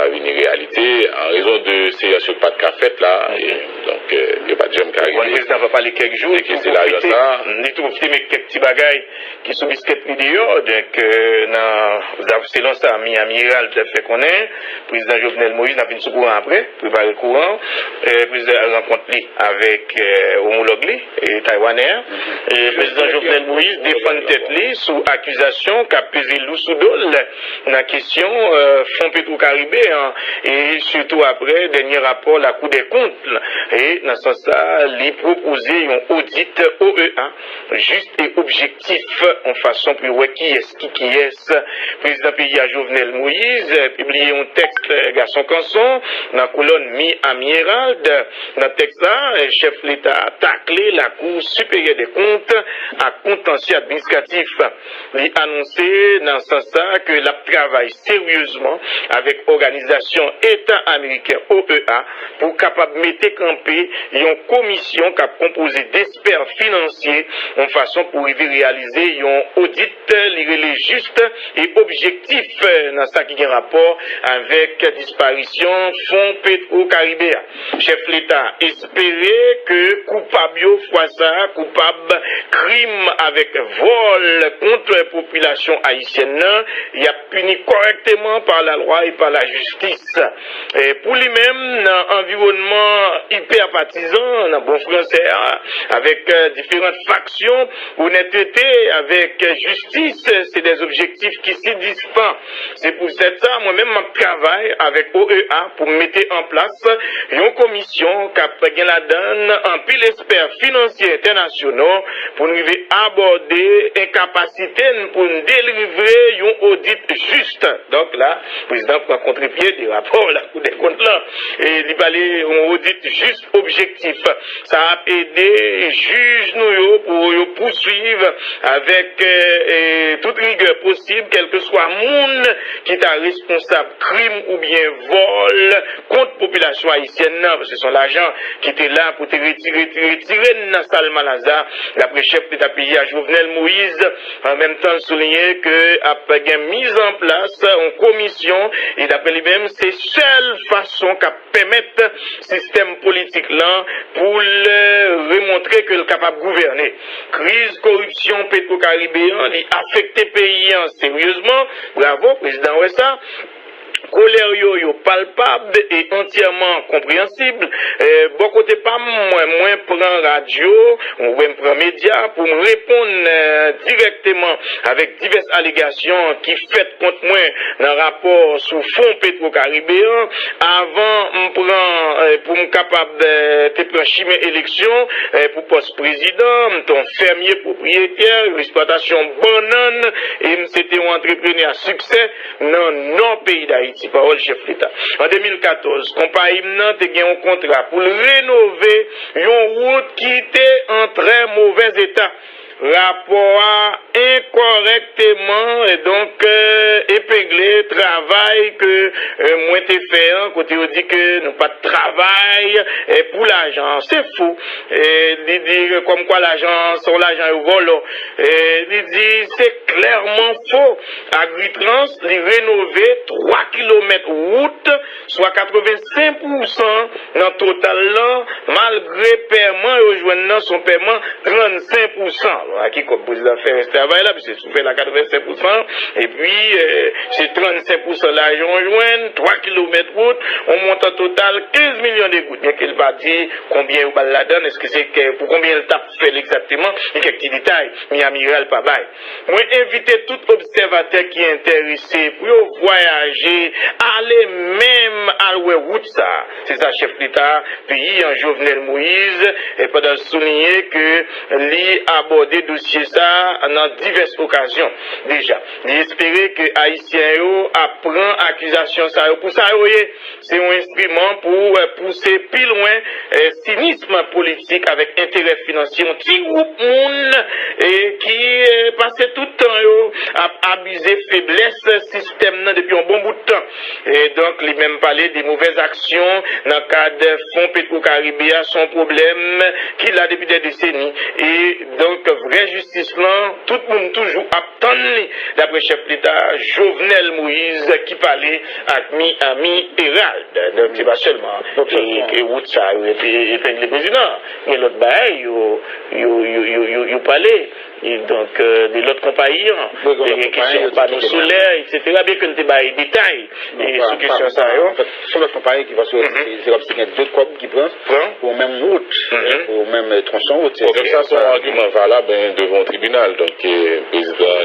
va venir réalité en raison de ces sur pas de café là et donc il n'y a pas de jam qui arrive. Le président va parler quelques jours, c'est là ça. Ni tout profiter mais quelques petits bagailles qui sont biscuits vidéo donc dans selon ça amiral de fait qu'on est président Jovenel Moïse n'a fini sous courant après préparer le courant président rencontre lui avec homologue et taïwanais et président Jovenel Moïse défend tête lui sous accusation qu'a pesé loup sous dol dans question fonds Petro-Caribé et surtout après dernier rapport la Cour des comptes et dans ce sens ça lui proposer un audit OEA juste et objectif en façon plus ouais qui est président pays à Jovenel Moïse publié un texte garçon canson dans colonne mi-amiral dans texte là chef l'État a taclé la Cour supérieure des comptes à contentieux administratif il annoncé dans ce sens ça que la travaille sérieusement avec organisation État américain OEA pour capable mettre camper une commission qui a composé d'experts financiers en façon pour réaliser un audit juste et objectif dans ça qui a rapport avec disparition fonds Petro-Caribéen. Chef l'État espérait que coupable fois ça, coupable crime avec vol contre la population haïtienne, il a puni correctement par la loi et par la justice. Et pour lui-même, dans environnement hyper partisan, dans bon français, avec différentes factions, honnêteté, avec justice, c'est des objectifs qui s'y dispensent. C'est pour ça, moi-même, je travaille avec OEA pour mettre en place une commission qui a la donne en pile experts financiers internationaux pour nous aborder incapacité pour nous délivrer un audit juste. Donc là, le président prend contre-pied des rapports, la Cour des comptes là, et il fallait un audit juste objectif. Ça a aidé juges nous pour poursuivre avec toute rigueur possible, quel que soit le monde qui est responsable crime ou bien vol contre population haïtienne, parce que c'est l'agent qui était là pour te retirer dans salle Malazar, d'après chef d'État pays à Jovenel Moïse, en même temps souligner que après une mise en place en commission, et d'après lui-même, c'est seule façon qui permettre système politique là pour le remontrer que le capable de gouverner. Crise, corruption, Petro-Caribéen, il affecte le pays sérieusement. Bravo, président Ouessa. Colère yo palpable et entièrement compréhensible. Bon côté pas moins prend radio ou même prend média pour me répondre directement avec diverses allégations qui faites contre moi dans rapport sous fond Petro-Caribéen. Avant me prend pour me capable de prendre chimé élection pour poste président, ton fermier propriétaire, exploitation banane et c'était un entrepreneur à succès dans non pays d'Haïti. Parole chef l'État. En 2014, compagnie n'a gagné un contrat pour rénover une route qui était en très mauvais état. Rapport incorrectement et donc épinglé travail que moi t'ai fait côté on dit que nous pas de travail pour l'argent c'est fou et il dit comme quoi l'argent son l'argent au vol il dit c'est clairement faux Agritrans il rénover 3 km route soit 85% dans total là malgré paiement et rejoignant son paiement 35%. À qui comme président fait ce travail là, puis c'est fait la 85%, et puis c'est 35% l'argent joint, 3 km route, on monte en total 15 millions de gouttes. Bien qu'il va dire combien il va la donne, est-ce que c'est pour combien il tape fait exactement, il y a quelques petits détails, mais amiral pas bail. Moi inviter tout observateur qui est intéressé pour voyager, aller même à la route ça. C'est ça chef d'État, pays en Jovenel Moïse, et pendant souligner que lui aborder dossier ça dans diverses occasions déjà. J'espère que Haïtien apprend accusation ça pour ça c'est un instrument pour pousser plus loin cynisme politique avec intérêt financier un petit groupe monde et qui passait tout le temps à abuser faiblesse système depuis un bon bout de temps et donc les mêmes parler parler des mauvaises actions dans le cadre des fonds Petro-Caribéa, son problème qu'il a depuis des décennies. Et donc, vraie justice là, tout le monde toujours attend, d'après chef d'État Jovenel Moïse, qui parlait avec ami Hérald. Donc, c'est pas seulement et route ça, et le président, mais l'autre bail, il parlait. Et donc, de l'autre compagnie, des questions panneaux solaires, etc., bien que le débat est détail. Et sous question ça, en fait, sur l'autre compagnie qui va sur c'est comme s'il y a deux copes qui prennent pour même route, pour même tronçon route. Donc ça, c'est un argument valable devant le tribunal. Donc, le président,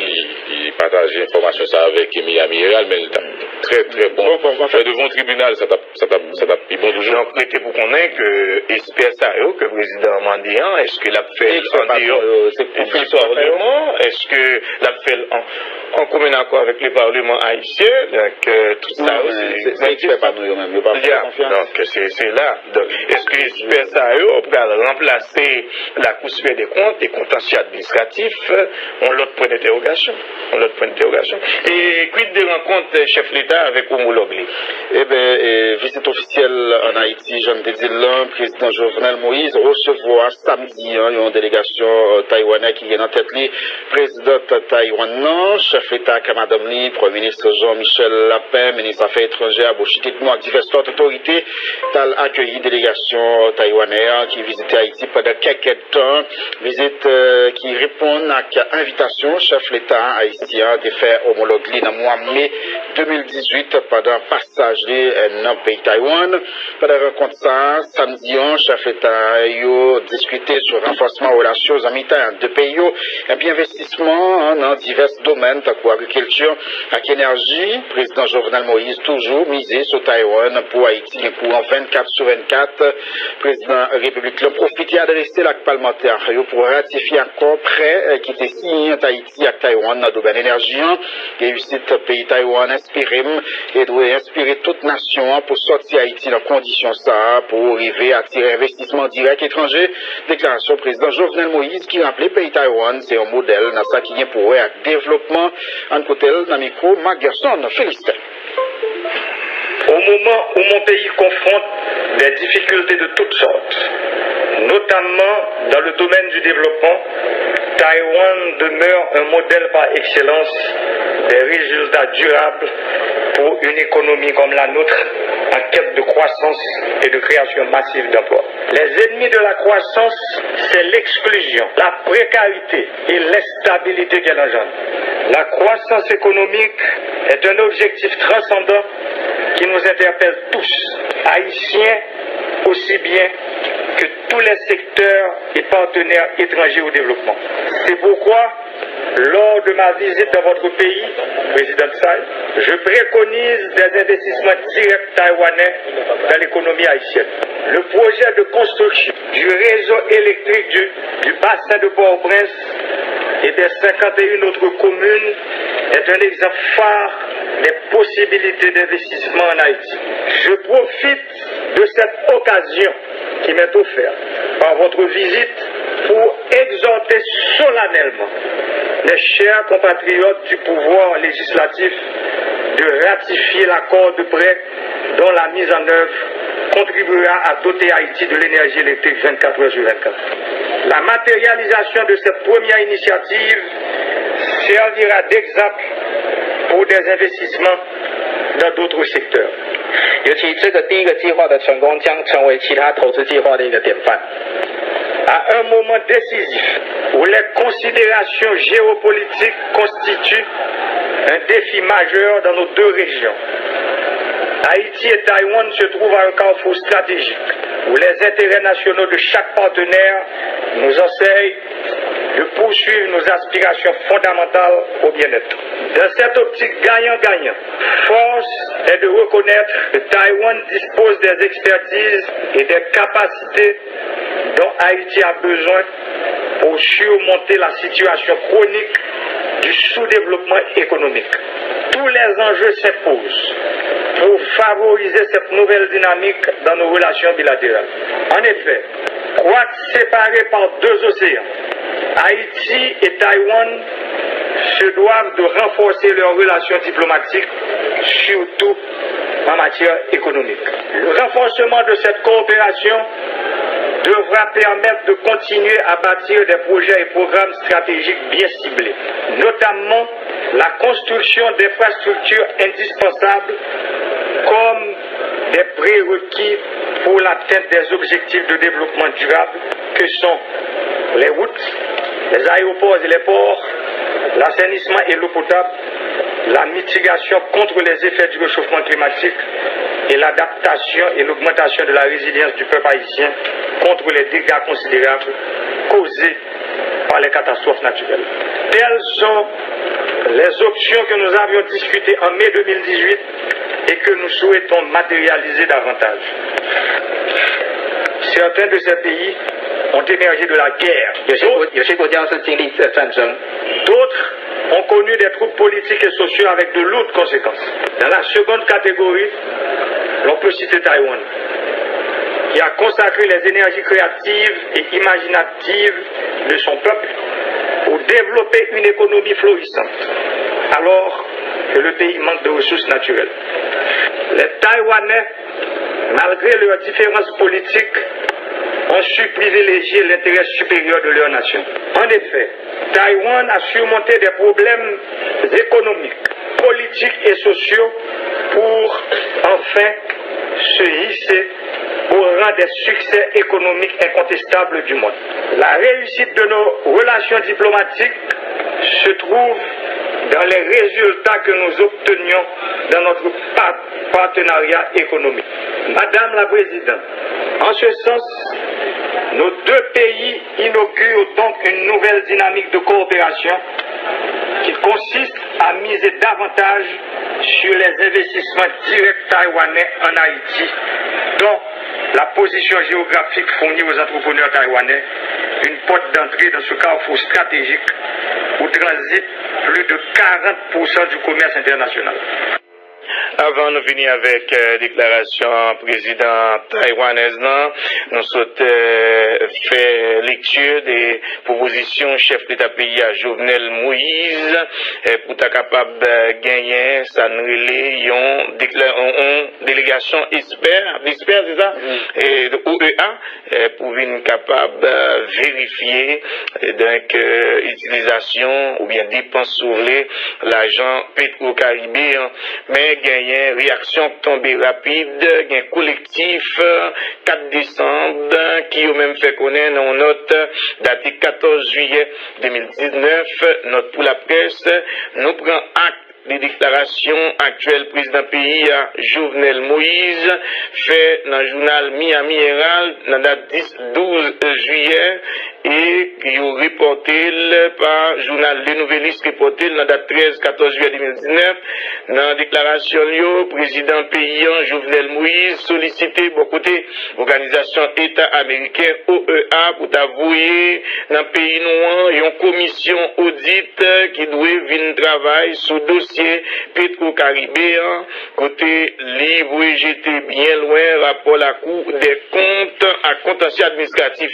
il partage l'information ça avec Miami Herald, mais très, très bon. Mais devant le tribunal, ça t'a pris bon toujours. Donc, mettez pour connaître que, espère ça, que le président Mandian, est-ce qu'il a fait en dehors est-ce que l'a fait en commun accord avec le Parlement haïtien? Donc, tout ça aussi. C'est pas nous même, pas donc, c'est là. Donc, est-ce que espère ça, on peut remplacer la Cour supérieure des comptes, des contentieux administratifs, on l'autre point d'interrogation. Et quid des rencontres chef l'État avec homologue? Eh bien, visite officielle en Haïti, Jean te dit là, président Jovenel Moïse recevoir samedi une délégation taïwanais qui est en tête li, président Taïwan, chef l'État Madame Li, Premier ministre Jean-Michel Lapin, ministre des Affaires étrangères, Bochitit-moi, diverses autres autorités, t'as accueilli délégation taïwanaise qui visitait Haïti pendant quelques temps, visite qui répond à l'invitation chef l'État haïtien de faire homologue li dans le mois de mai 2018 pendant passage dans le pays Taïwan. Pendant la rencontre ça, samedi, chef l'État a discuté sur le renforcement des relations en deux pays, et puis investissement dans divers domaines, tels l'agriculture, avec l'énergie. Président Jovenel Moïse toujours misé sur Taïwan pour Haïti, courant 24/24. Président République l'a profité d'adresser la parlementaire pour ratifier un accord prêt qui était signé entre Haïti et Taïwan dans le domaine énergie. Réussite pays Taïwan inspiré et doit inspirer toute nation pour sortir Haïti dans conditions ça, pour arriver à attirer investissement direct étranger. Déclaration président Jovenel Moïse qui rappelait pays Taïwan, c'est un modèle dans ça qui vient pour un développement en côté dans le micro, Marc Gerson, félicite. Au moment où mon pays confronte des difficultés de toutes sortes, notamment dans le domaine du développement, Taïwan demeure un modèle par excellence des résultats durables pour une économie comme la nôtre en quête de croissance et de création massive d'emplois. Les ennemis de la croissance, c'est l'exclusion, la précarité et l'instabilité qu'elle engendre. La croissance économique est un objectif transcendant qui nous interpelle tous, haïtiens aussi bien que tous les secteurs et partenaires étrangers au développement. C'est pourquoi, lors de ma visite dans votre pays, Président Tsai, je préconise des investissements directs taïwanais dans l'économie haïtienne. Le projet de construction du réseau électrique du bassin de Port-au-Prince et des 51 autres communes est un exemple phare des possibilités d'investissement en Haïti. Je profite de cette occasion qui m'est offerte par votre visite pour exhorter solennellement les chers compatriotes du pouvoir législatif de ratifier l'accord de prêt dont la mise en œuvre contribuera à doter Haïti de l'énergie électrique 24 heures sur 24. La matérialisation de cette première initiative servira d'exemple pour des investissements dans d'autres secteurs. 尤其这个第一个计划的成功将成为其他投资计划的一个典范。 À un moment décisif où les considérations géopolitiques constituent un défi majeur dans nos deux régions, Haïti et Taïwan se trouvent à un carrefour stratégique où les intérêts nationaux de chaque partenaire nous enseignent de poursuivre nos aspirations fondamentales au bien-être. Dans cette optique gagnant-gagnant, force est de reconnaître que Taïwan dispose des expertises et des capacités dont Haïti a besoin pour surmonter la situation chronique du sous-développement économique. Tous les enjeux s'imposent pour favoriser cette nouvelle dynamique dans nos relations bilatérales. En effet, quoique séparés par deux océans, Haïti et Taïwan se doivent de renforcer leurs relations diplomatiques, surtout en matière économique. Le renforcement de cette coopération devra permettre de continuer à bâtir des projets et programmes stratégiques bien ciblés, notamment la construction d'infrastructures indispensables comme des prérequis pour l'atteinte des objectifs de développement durable que sont les routes, les aéroports et les ports, l'assainissement et l'eau potable, la mitigation contre les effets du réchauffement climatique et l'adaptation et l'augmentation de la résilience du peuple haïtien contre les dégâts considérables causés par les catastrophes naturelles. Telles sont les options que nous avions discutées en mai 2018 et que nous souhaitons matérialiser davantage. Certains de ces pays ont émergé de la guerre. D'autres ont connu des troubles politiques et sociaux avec de lourdes conséquences. Dans la seconde catégorie, l'on peut citer Taïwan, qui a consacré les énergies créatives et imaginatives de son peuple pour développer une économie florissante, alors que le pays manque de ressources naturelles. Les Taïwanais, malgré leurs différences politiques, ont su privilégier l'intérêt supérieur de leur nation. En effet, Taïwan a surmonté des problèmes économiques, politiques et sociaux pour enfin se hisser au rang des succès économiques incontestables du monde. La réussite de nos relations diplomatiques se trouve dans les résultats que nous obtenions dans notre partenariat économique. Madame la Présidente, en ce sens, nos deux pays inaugurent donc une nouvelle dynamique de coopération qui consiste à miser davantage sur les investissements directs taïwanais en Haïti, dont la position géographique fournie aux entrepreneurs taïwanais une porte d'entrée dans ce carrefour stratégique où transite plus de 40% du commerce international. Avant de venir avec déclaration président taïwanaise, nous souhaitons faire lecture des propositions chef d'État pays à Jovenel Moïse pour être capable de gagner sa une délégation expert, c'est ça, et de OEA pour venir capable de vérifier donc utilisation ou bien dépenses sur l'argent pétro-caribéen, mais gagner réaction tombée rapide, gain collectif 4 décembre qui a même fait connaître une note datée 14 juillet 2019, note pour la presse, nous prenons acte des déclarations actuelles président pays Jovenel Moïse fait dans le journal Miami Herald dans la date 10-12 juillet et qui est reporté par le journal Les Nouvellistes reporté dans la date 13-14 juillet 2019 dans la déclaration le président paysan Jovenel Moïse sollicité bon côté organisation État américain OEA pour avouer dans le pays noir une commission audit qui doit venir travailler sur dossier pétro-caribéen côté livre j'étais bien loin rapport à la Cour des comptes à contentieux administratif.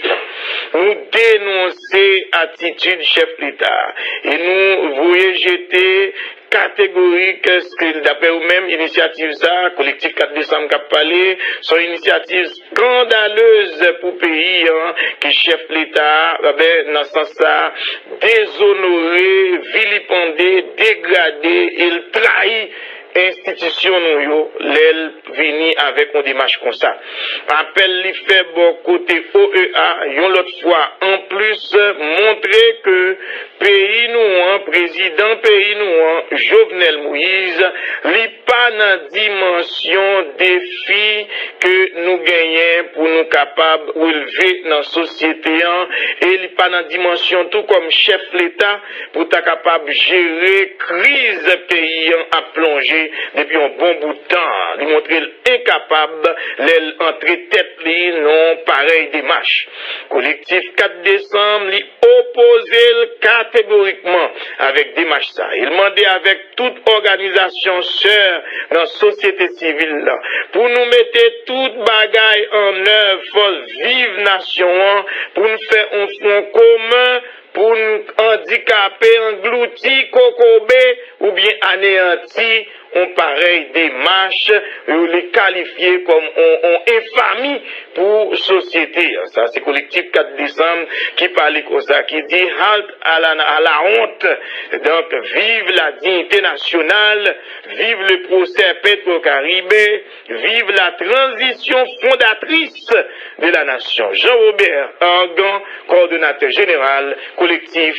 Nous dénoncer attitude chef d'État et nous voyons jeter catégorique d'après vous-même initiative ça collectif 4 décembre qui a parlé son initiative scandaleuse pour pays que chef l'État dans ce sens ça déshonoré, vilipendé, dégradé, il trahit institution nous l'elle vini avec une démarche comme ça. Appel li fait bon côté OEA, yon l'autre fois en plus montrer que pays nous président pays nous Jovenel Moïse li pas dans dimension défi que nous gagnons pour nous capables relever dans société et li pas dans dimension tout comme chef l'État pour être capable gérer crise pays à plonger depuis un bon bout de temps, lui montrer incapable l'entrée tête li non pareil démarche. Collectif 4 décembre li opposé catégoriquement avec démarche ça. Il demandait avec toute organisation sœur dans la société civile là, pour nous mettre toute bagaille en œuvre, force vive nation pour nous faire un front commun pour nous handicaper, engloutir, cocober ou bien anéantir on pareille démarche, les qualifier comme on infamie pour société. Ça, c'est collectif 4 décembre qui parle comme ça, qui dit halte à la honte. Donc, vive la dignité nationale, vive le procès Petro-Caribé, vive la transition fondatrice de la nation. Jean-Robert Argan, coordonnateur général, collectif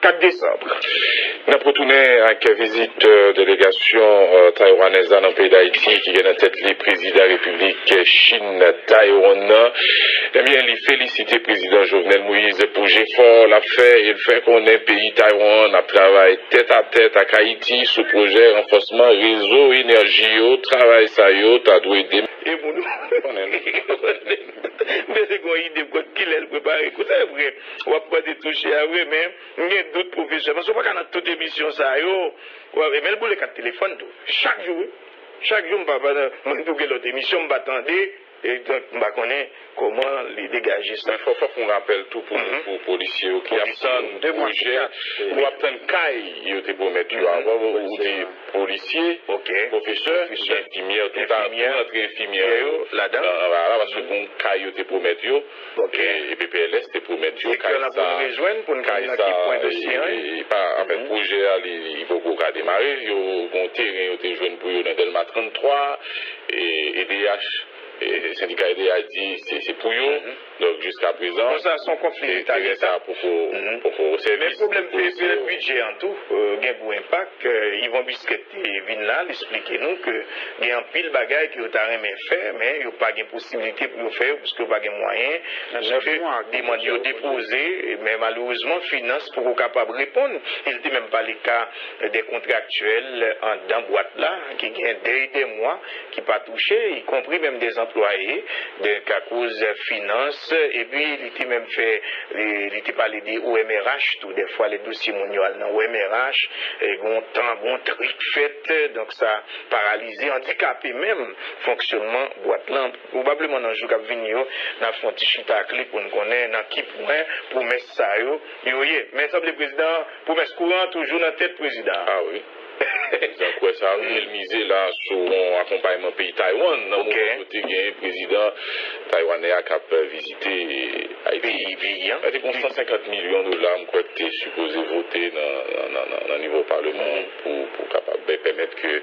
4 décembre. Nous avons retourné avec la visite délégation taïwanaise dans le pays d'Haïti qui est en tête le président de la République Chine-Taïwan. Eh bien, il félicite le président Jovenel Moïse pour l'effort, l'a fait, il fait qu'on est pays Taïwan, a travaillé tête à tête avec Haïti sous projet renforcement réseau énergie, au travail ça y est, t'as dû aider. Et pour nous, mais c'est qu'on idée de qui l'elle prépare. Écoutez, vrai, on va pas détoucher à vrai, mais il y a d'autres professeurs. Parce qu'on va dans toute émission ça, yo, mais le boulot de téléphone, chaque jour, on va pas dans l'autre émission, on va attendre. Et donc, on va connaître comment les dégager ça. Il faut qu'on rappelle tout pour les policiers qui attendent des projets, ou attendent caille, ils pour mettre ou des policiers, professeurs, infirmières, tout entre infirmières là-dedans. Voilà, parce que bon caille pour mettre et PPLS c'est pour mettre et qu'on a pour rejoindre pour nous dire point de sien. En fait, projet il faut qu'on démarrer, ils ont terrain, ils ont joint pour eux dans Delma 33 et DH. Et le syndicat EDA a dit c'est pour eux, donc jusqu'à présent. Ça, son conflit d'État. Mais le problème, c'est le budget en tout, gain pour impact, ils vont bisqueter, viennent là, expliquer nous que il y a un pile bagaille qui ont rien fait, mais il n'y a pas de possibilité pour le faire, parce qu'il n'y a pas de moyens. Demander de déposer, mais malheureusement, finance pour être capable de répondre. Il n'était même pas le cas des contractuels dans boîte là, qui gagnent des mois, qui pas touché, y compris même des employés à cause de finances, et puis il était même fait, il était parlé des OMRH, tout des fois les dossiers mondiaux dans OMRH, et bon truc fait, donc ça a paralysé, handicapé même fonctionnement boîte là. Probablement dans le jour qui venir, dans le petit chita clé pour nous connaître dans qui point pour mettre ça, mais ça le président, pour mettre courant toujours dans tête président. Ah oui. Donc, ça a misé là sur un accompagnement pays Taïwan. Dans mon côté, il y a un président taïwanais qui a visité Haïti. Il y a 150 millions de dollars qui sont supposés voter dans le niveau parlement pour permettre que